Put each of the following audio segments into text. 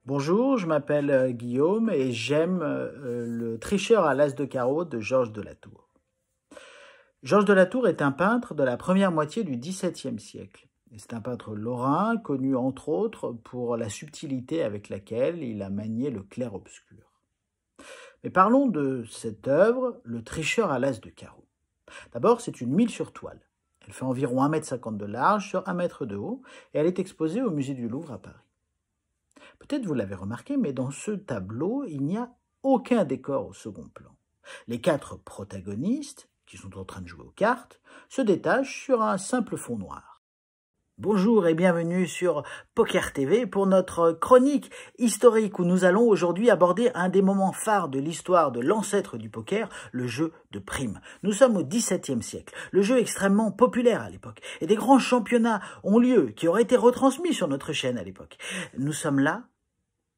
Bonjour, je m'appelle Guillaume et j'aime le tricheur à l'as de carreau de Georges de La Tour. Georges de La Tour est un peintre de la première moitié du XVIIe siècle. C'est un peintre lorrain, connu entre autres pour la subtilité avec laquelle il a manié le clair-obscur. Mais parlons de cette œuvre, le tricheur à l'as de carreau. D'abord, c'est une mille sur toile. Elle fait environ 1,50 m de large sur 1 m de haut et elle est exposée au musée du Louvre à Paris. Peut-être vous l'avez remarqué, mais dans ce tableau, il n'y a aucun décor au second plan. Les 4 protagonistes, qui sont en train de jouer aux cartes, se détachent sur un simple fond noir. Bonjour et bienvenue sur Poker TV pour notre chronique historique où nous allons aujourd'hui aborder un des moments phares de l'histoire de l'ancêtre du poker, le jeu de prime. Nous sommes au XVIIe siècle, le jeu extrêmement populaire à l'époque, et des grands championnats ont lieu qui auraient été retransmis sur notre chaîne à l'époque. Nous sommes là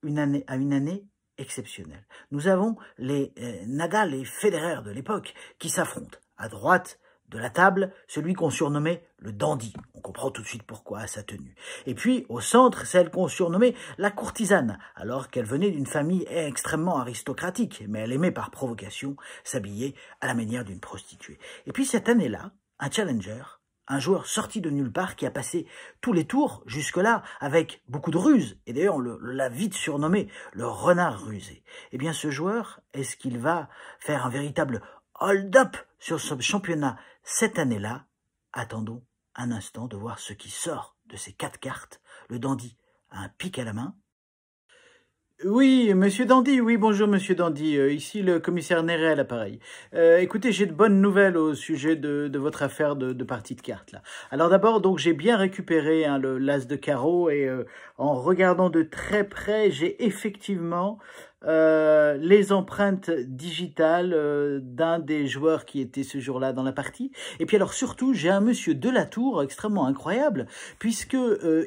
une année exceptionnelle. Nous avons les Nadal et Federer de l'époque qui s'affrontent. À droite de la table, celui qu'on surnommait le dandy. On comprend tout de suite pourquoi à sa tenue. Et puis, au centre, celle qu'on surnommait la courtisane, alors qu'elle venait d'une famille extrêmement aristocratique, mais elle aimait par provocation s'habiller à la manière d'une prostituée. Et puis cette année-là, un challenger, un joueur sorti de nulle part qui a passé tous les tours jusque-là avec beaucoup de ruse. Et d'ailleurs, on l'a vite surnommé le renard rusé. Eh bien, ce joueur, est-ce qu'il va faire un véritable hold-up sur ce championnat cette année-là? Attendons un instant de voir ce qui sort de ces 4 cartes. Le dandy a un pic à la main. Oui, monsieur Dandy, oui, bonjour monsieur Dandy, ici le commissaire Néret à l'appareil. Écoutez, j'ai de bonnes nouvelles au sujet de votre affaire de partie de cartes, là. Alors d'abord, donc j'ai bien récupéré l'as de carreau et en regardant de très près, j'ai effectivement les empreintes digitales d'un des joueurs qui était ce jour-là dans la partie. Et puis alors surtout, j'ai un monsieur de La Tour extrêmement incroyable, puisque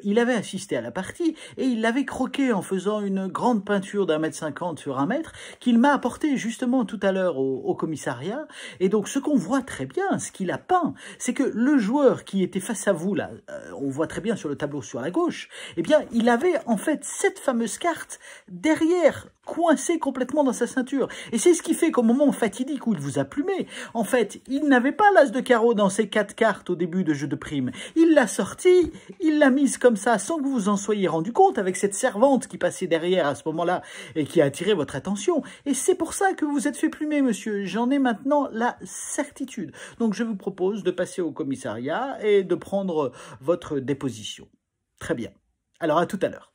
il avait assisté à la partie et il l'avait croqué en faisant une grande peinture d'1,50 m sur 1 m qu'il m'a apporté justement tout à l'heure au commissariat. Et donc ce qu'on voit très bien, ce qu'il a peint, c'est que le joueur qui était face à vous là, on voit très bien sur le tableau sur la gauche, eh bien il avait en fait cette fameuse carte derrière, coincé complètement dans sa ceinture. Et c'est ce qui fait qu'au moment fatidique où il vous a plumé, en fait, il n'avait pas l'as de carreau dans ses 4 cartes au début de jeu de prime. Il l'a sorti, il l'a mise comme ça sans que vous vous en soyez rendu compte, avec cette servante qui passait derrière à ce moment-là et qui a attiré votre attention. Et c'est pour ça que vous vous êtes fait plumer, monsieur. J'en ai maintenant la certitude. Donc je vous propose de passer au commissariat et de prendre votre déposition. Très bien. Alors à tout à l'heure.